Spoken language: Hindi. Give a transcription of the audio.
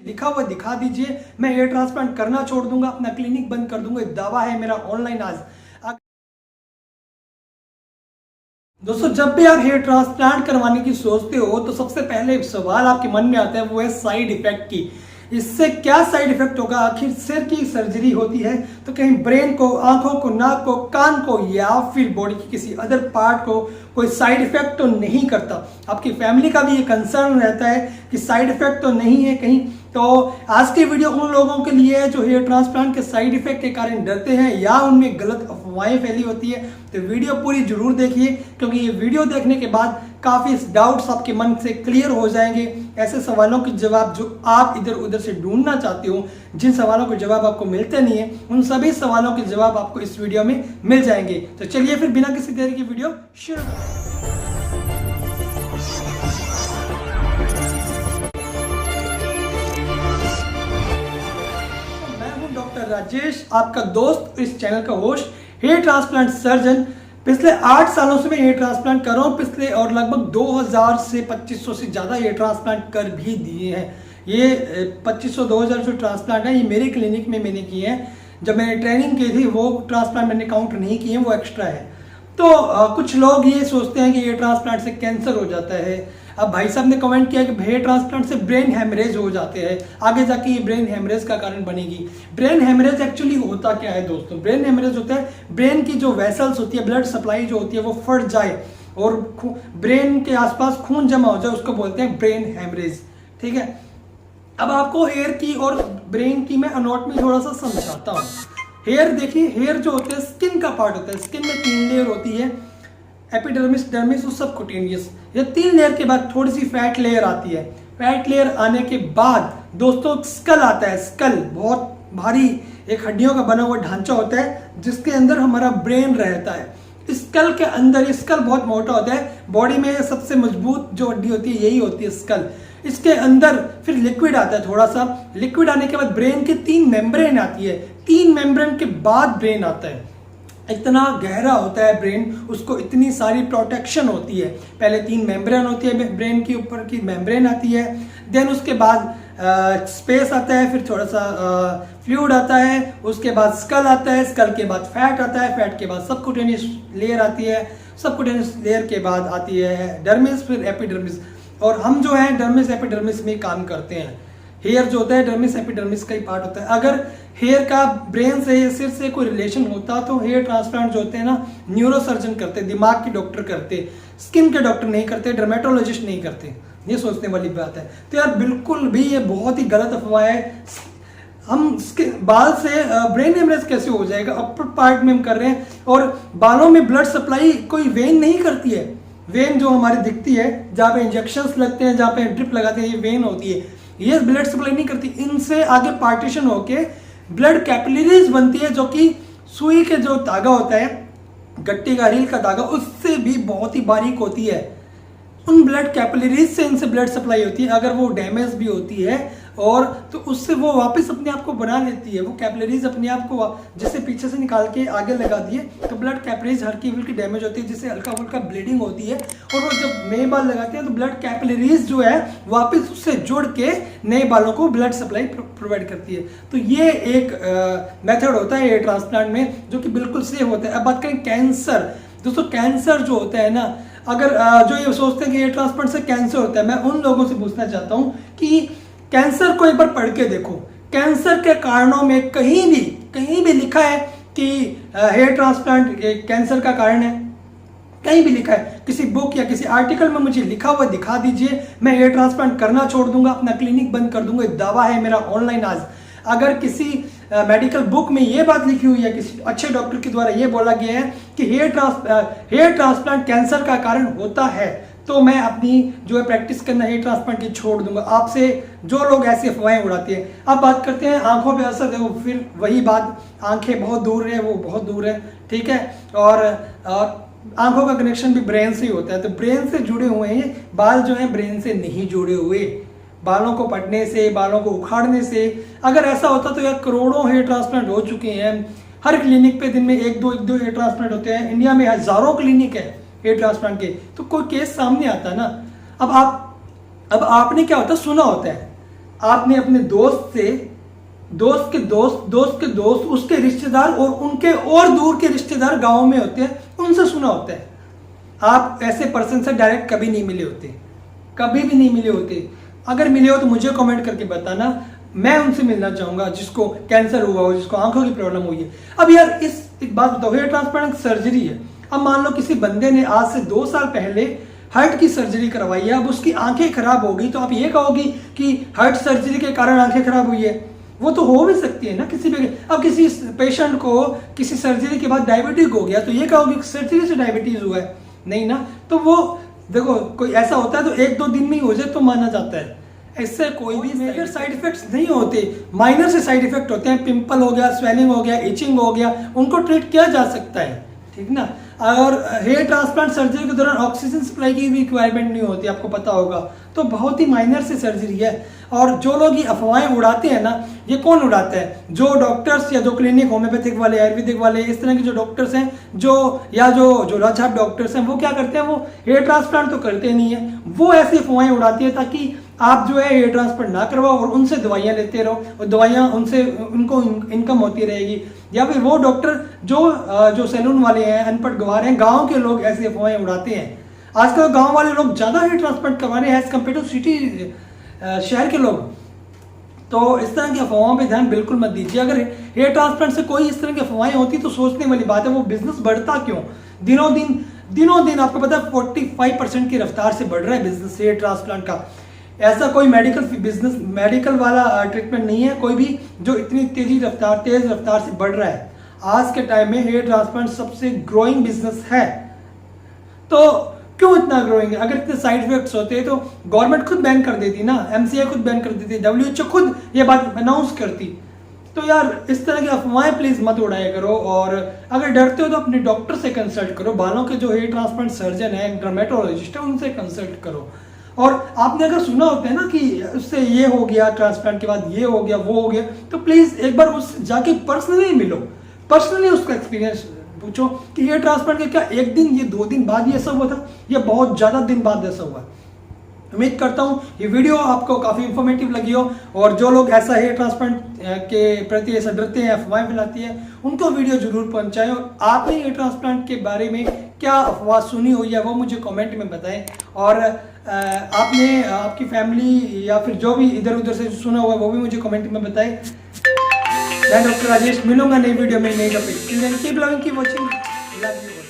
लिखा हुआ दिखा दीजिए, मैं हेयर ट्रांसप्लांट करना छोड़ दूंगा, अपना क्लिनिक बंद कर दूंगा। दावा है मेरा ऑनलाइन आज। दोस्तों, जब भी आप हेयर ट्रांसप्लांट करवाने की सोचते हो तो सबसे पहले एक सवाल आपके मन में आता है, वो है साइड इफेक्ट की। इससे क्या साइड इफेक्ट होगा? आखिर सिर की सर्जरी होती है तो कहीं ब्रेन को, आंखों को, नाक को, कान को या फिर बॉडी की किसी अदर पार्ट को कोई साइड इफेक्ट तो नहीं करता? आपकी फैमिली का भी ये कंसर्न रहता है कि साइड इफेक्ट तो नहीं है कहीं। तो आज की वीडियो उन लोगों के लिए है जो हेयर ट्रांसप्लांट के साइड इफेक्ट के कारण डरते हैं या उनमें गलत अफवाहें फैली होती है। तो वीडियो पूरी जरूर देखिए, क्योंकि ये वीडियो देखने के बाद काफी डाउट्स आपके मन से क्लियर हो जाएंगे। ऐसे सवालों के जवाब जो आप इधर उधर से ढूंढना चाहते हो, जिन सवालों के जवाब आपको मिलते नहीं है, उन सभी सवालों के जवाब आपको इस वीडियो में मिल जाएंगे। तो चलिए फिर बिना किसी देरी की वीडियो शुरू करते हैं। डॉक्टर राजेश, आपका दोस्त, इस चैनल का होस्ट, हेयर ट्रांसप्लांट सर्जन। पिछले 8 सालों से मैं हेयर ट्रांसप्लांट कर रहा हूँ पिछले, और लगभग 2000 से 2500 से ज़्यादा हेयर ट्रांसप्लांट कर भी दिए हैं। ये 2500-2000 जो ट्रांसप्लांट है ये मेरे क्लिनिक में मैंने किए हैं। जब मैंने ट्रेनिंग की थी वो ट्रांसप्लांट मैंने काउंट नहीं किए हैं, वो एक्स्ट्रा है। तो कुछ लोग ये सोचते हैं कि हेयर ट्रांसप्लांट से कैंसर हो जाता है। अब भाई साहब ने कमेंट किया कि हेयर ट्रांसप्लांट से ब्रेन हेमरेज हो जाते हैं, आगे जाके ये ब्रेन हेमरेज का कारण बनेगी। ब्रेन हेमरेज एक्चुअली होता क्या है दोस्तों? ब्रेन हेमरेज होता है ब्रेन की जो वेसल्स होती है, ब्लड सप्लाई जो होती है वो फट जाए और ब्रेन के आसपास खून जमा हो जाए, उसको बोलते हैं ब्रेन हेमरेज। ठीक है, अब आपको हेयर की और ब्रेन की मैं एनाटॉमी थोड़ा सा समझाता हूँ। हेयर देखिए, हेयर जो होते हैं स्किन का पार्ट होता है। स्किन में 3 लेयर होती है, एपिडर्मिस, डर्मिस और सबक्यूटेनियस। ये 3 लेयर के बाद थोड़ी सी फैट लेयर आती है। फैट लेयर आने के बाद दोस्तों स्कल आता है। स्कल बहुत भारी एक हड्डियों का बना हुआ ढांचा होता है जिसके अंदर हमारा ब्रेन रहता है। स्कल के अंदर, स्कल बहुत मोटा होता है, बॉडी में सबसे मजबूत जो हड्डी होती है यही होती है स्कल। इसके अंदर फिर लिक्विड आता है, थोड़ा सा लिक्विड आने के बाद ब्रेन की 3 मेम्ब्रेन आती है। 3 मेम्ब्रेन के बाद ब्रेन आता है। इतना गहरा होता है ब्रेन, उसको इतनी सारी प्रोटेक्शन होती है। पहले 3 मेम्ब्रेन होती है, ब्रेन की ऊपर की मेम्ब्रेन आती है, देन उसके बाद स्पेस आता है, फिर थोड़ा सा फ्लूइड आता है, उसके बाद स्कल आता है, स्कल के बाद फैट आता है, फैट के बाद सबक्यूटेनियस लेयर आती है, सबक्यूटेनियस लेयर के बाद आती है डर्मिस, फिर एपिडर्मिस। और हम जो है डर्मिस एपिडर्मिस में काम करते हैं। हेयर जो होता है डर्मिस एपिडर्मिस का ही पार्ट होता है। अगर हेयर का ब्रेन से या सिर से कोई रिलेशन होता तो हेयर ट्रांसप्लांट जो होते हैं ना, न्यूरोसर्जन करते, दिमाग के डॉक्टर करते, स्किन के डॉक्टर नहीं करते, डर्मेटोलॉजिस्ट नहीं करते। ये सोचने वाली बात है। तो यार बिल्कुल भी ये बहुत ही गलत अफवाह है। हम बाल से ब्रेन हेमरेज कैसे हो जाएगा? अपर पार्ट में हम कर रहे हैं, और बालों में ब्लड सप्लाई कोई वेन नहीं करती है। वेन जो हमारी दिखती है, जहाँ पे इंजेक्शंस लगते हैं, जहाँ पे ड्रिप लगाते हैं, ये वेन होती है। ये ब्लड सप्लाई नहीं करती। इनसे आगे पार्टीशन होके ब्लड कैपिलरीज बनती है, जो कि सुई के जो धागा होता है, गट्टी का, रील का धागा, उससे भी बहुत ही बारीक होती है। उन ब्लड कैपिलरीज से इनसे ब्लड सप्लाई होती है। अगर वो डैमेज भी होती है और तो उससे वो वापस अपने आप को बना लेती है। वो कैपिलरीज अपने आप को जैसे पीछे से निकाल के आगे लगा दिए तो ब्लड कैपिलरीज हल्की हल्की डैमेज होती है, जिससे हल्का हल्का ब्लीडिंग होती है। और वो जब नए बाल लगाते हैं तो ब्लड कैपिलरीज जो है वापस उससे जुड़ के नए बालों को ब्लड सप्लाई प्रोवाइड करती है। तो ये एक मेथड होता है हेयर ट्रांसप्लांट में, जो कि बिल्कुल सेफ होता है। अब बात करें कैंसर। दोस्तों कैंसर जो होता है ना, अगर जो ये सोचते हैं कि हेयर ट्रांसप्लांट से कैंसर होता है, मैं उन लोगों से पूछना चाहता हूं कि कैंसर को एक बार पढ़ के देखो। कैंसर के कारणों में कहीं भी लिखा है कि हेयर ट्रांसप्लांट कैंसर का कारण है? कहीं भी लिखा है? किसी बुक या किसी आर्टिकल में मुझे लिखा हुआ दिखा दीजिए, मैं हेयर ट्रांसप्लांट करना छोड़ दूंगा, अपना क्लिनिक बंद कर दूंगा। दावा है मेरा ऑनलाइन आज। अगर किसी मेडिकल बुक में ये बात लिखी हुई है, किसी अच्छे डॉक्टर के द्वारा ये बोला गया है कि हेयर ट्रांसप्लांट कैंसर का कारण होता है, तो मैं अपनी जो है प्रैक्टिस करना हेयर ट्रांसप्लांट की छोड़ दूंगा। आपसे जो लोग ऐसी अफवाहें उड़ाते हैं। अब बात करते हैं आंखों पे असर। देखो फिर वही बात, आंखें बहुत दूर है, वो बहुत दूर है, ठीक है। और आंखों का कनेक्शन भी ब्रेन से ही होता है, तो ब्रेन से जुड़े हुए हैं। बाल जो है ब्रेन से नहीं जुड़े हुए। बालों को पटने से, बालों को उखाड़ने से, अगर ऐसा होता तो यार करोड़ों हेयर ट्रांसप्लांट हो चुके हैं। हर क्लिनिक पे दिन में एक दो हेयर ट्रांसप्लांट होते हैं। इंडिया में हजारों क्लिनिक है हेयर ट्रांसप्लांट के, तो कोई केस सामने आता है ना। अब आपने क्या होता है, सुना होता है। आपने अपने दोस्त से, दोस्त के दोस्त, दोस्त के दोस्त, उसके रिश्तेदार और उनके और दूर के रिश्तेदार गांव में होते हैं, उनसे सुना होता है। आप ऐसे पर्सन से डायरेक्ट कभी नहीं मिले होते, कभी भी नहीं मिले होते। अगर मिले हो तो मुझे कमेंट करके बताना, मैं उनसे मिलना चाहूंगा जिसको कैंसर हुआ हो, जिसको आंखों की प्रॉब्लम हुई है। अब यार एक बात बताओ, हेयर ट्रांसप्लांट सर्जरी है। अब मान लो किसी बंदे ने आज से 2 साल पहले हार्ट की सर्जरी करवाई है, अब उसकी आंखें खराब हो गई, तो आप ये कहोगी कि हार्ट सर्जरी के कारण आंखें खराब हुई है? वो तो हो भी सकती है ना किसी भी। अब किसी पेशेंट को किसी सर्जरी के बाद डायबिटिक हो गया, तो ये कहोगे सर्जरी से डायबिटीज हुआ है? नहीं ना। तो वो देखो, कोई ऐसा होता है तो 1-2 दिन में ही हो जाए तो माना जाता है। इससे कोई भी मेजर साइड इफेक्ट्स नहीं होते, माइनर से साइड इफेक्ट होते हैं। पिंपल हो गया, स्वेलिंग हो गया, इचिंग हो गया, उनको ट्रीट किया जा सकता है, ठीक ना। और हेयर ट्रांसप्लांट सर्जरी के दौरान ऑक्सीजन सप्लाई की भी रिक्वायरमेंट नहीं होती, आपको पता होगा। तो बहुत ही माइनर से सर्जरी है। और जो लोग ये अफवाहें उड़ाते हैं ना, ये कौन उड़ाता है? जो डॉक्टर्स या जो क्लिनिक होम्योपैथिक वाले, आयुर्वेदिक वाले, इस तरह के जो डॉक्टर्स हैं, जो राजहाट डॉक्टर्स हैं, वो क्या करते हैं? वो हेयर ट्रांसप्लांट तो करते नहीं है, वो ऐसी अफवाहें उड़ाती है ताकि आप जो है हेयर ट्रांसप्लांट ना करवाओ और उनसे दवाइयां लेते रहो, और दवाइयां उनसे उनको इनकम होती रहेगी। या फिर वो डॉक्टर जो सैलून वाले हैं, अनपढ़ गंवार हैं, गांव के लोग ऐसी अफवाहें उड़ाते हैं। आजकल गांव वाले लोग ज्यादा हेयर ट्रांसप्लांट करवा रहे हैं एज कम्पेयर टू सिटी, शहर के लोग। तो इस तरह की अफवाहों पे ध्यान बिल्कुल मत दीजिए। अगर हेयर ट्रांसप्लांट से कोई इस तरह की अफवाहें होती तो सोचने वाली बात है, वो बिजनेस बढ़ता क्यों? दिनों दिन आपको पता है 45% की रफ्तार से बढ़ रहा है बिजनेस हेयर ट्रांसप्लांट का। ऐसा कोई मेडिकल वाला ट्रीटमेंट नहीं है कोई भी जो इतनी तेज रफ्तार से बढ़ रहा है। आज के टाइम में हेयर ट्रांसप्लांट सबसे ग्रोइंग बिजनेस है। तो क्यों इतना ग्रोइंग है? अगर इतने साइड इफेक्ट्स होते तो गवर्नमेंट खुद बैन कर देती ना, एमसीए खुद बैन कर देती, WHO खुद ये बात अनाउंस करती। तो यार इस तरह की अफवाहें प्लीज मत उड़ाया करो, और अगर डरते हो तो अपने डॉक्टर से कंसल्ट करो। बालों के जो हेयर ट्रांसप्लांट सर्जन है, डर्मेटोलॉजिस्ट है, उनसे कंसल्ट करो। और आपने अगर सुना होता है ना कि उससे ये हो गया, ट्रांसप्लांट के बाद ये हो गया, वो हो गया, तो प्लीज एक बार उस जाके पर्सनली मिलो, पर्सनली उसका एक्सपीरियंस पूछो कि ये ट्रांसप्लांट के क्या 1 दिन, ये 2 दिन बाद ये ऐसा हुआ था, या बहुत ज्यादा दिन बाद ऐसा हुआ। उम्मीद करता हूँ ये वीडियो आपको काफी इंफॉर्मेटिव लगी हो, और जो लोग ऐसा हेयर ट्रांसप्लांट के प्रति ऐसा डरते हैं, अफवाहें फैलाती है, उनको वीडियो जरूर पहुंचाएं। और आपने हेयर ट्रांसप्लांट के बारे में क्या अफवाह सुनी हुई है वो मुझे कमेंट में बताएं। और आपने आपकी फैमिली या फिर जो भी इधर उधर से सुना हुआ वो भी मुझे कमेंट में बताएं। मैं डॉक्टर राजेश मिलूंगा नई वीडियो में, नई topic. Keep loving, keep watching, love you.